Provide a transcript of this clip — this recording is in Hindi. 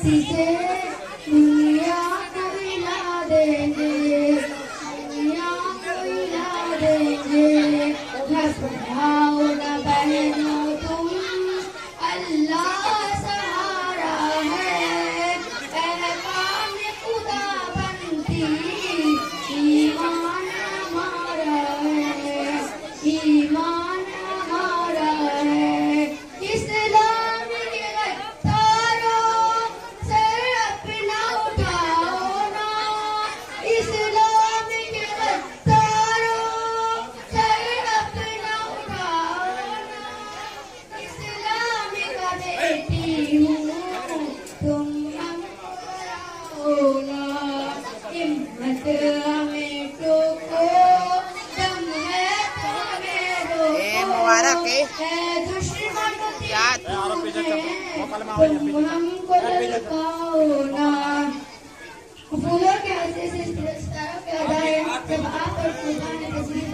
इसी से दुनिया को हिला देंगे, दुनिया को हिला देंगे। घबराओ न बहनों तुम, अल्लाह सहारा है। पैगाम खुदा बनती ईमान हमारा है, ईमान हमारा है। इस्लाम के गद्दारों सर अपना उठाओ ना, इस्लाम के गद्दारों सर अपना उठाओ ना। इस्लाम का बेटी हूँ तुम हमको हराओ ना, हिम्मत हमें टोको, दम है तो हमें रोको। मुबारक है। है दुश्मन याद। तुम हमको ललकाओ ना। फूलों के हंसी से सितारों के अदाएं जब आप और खुदा ने तस्वीर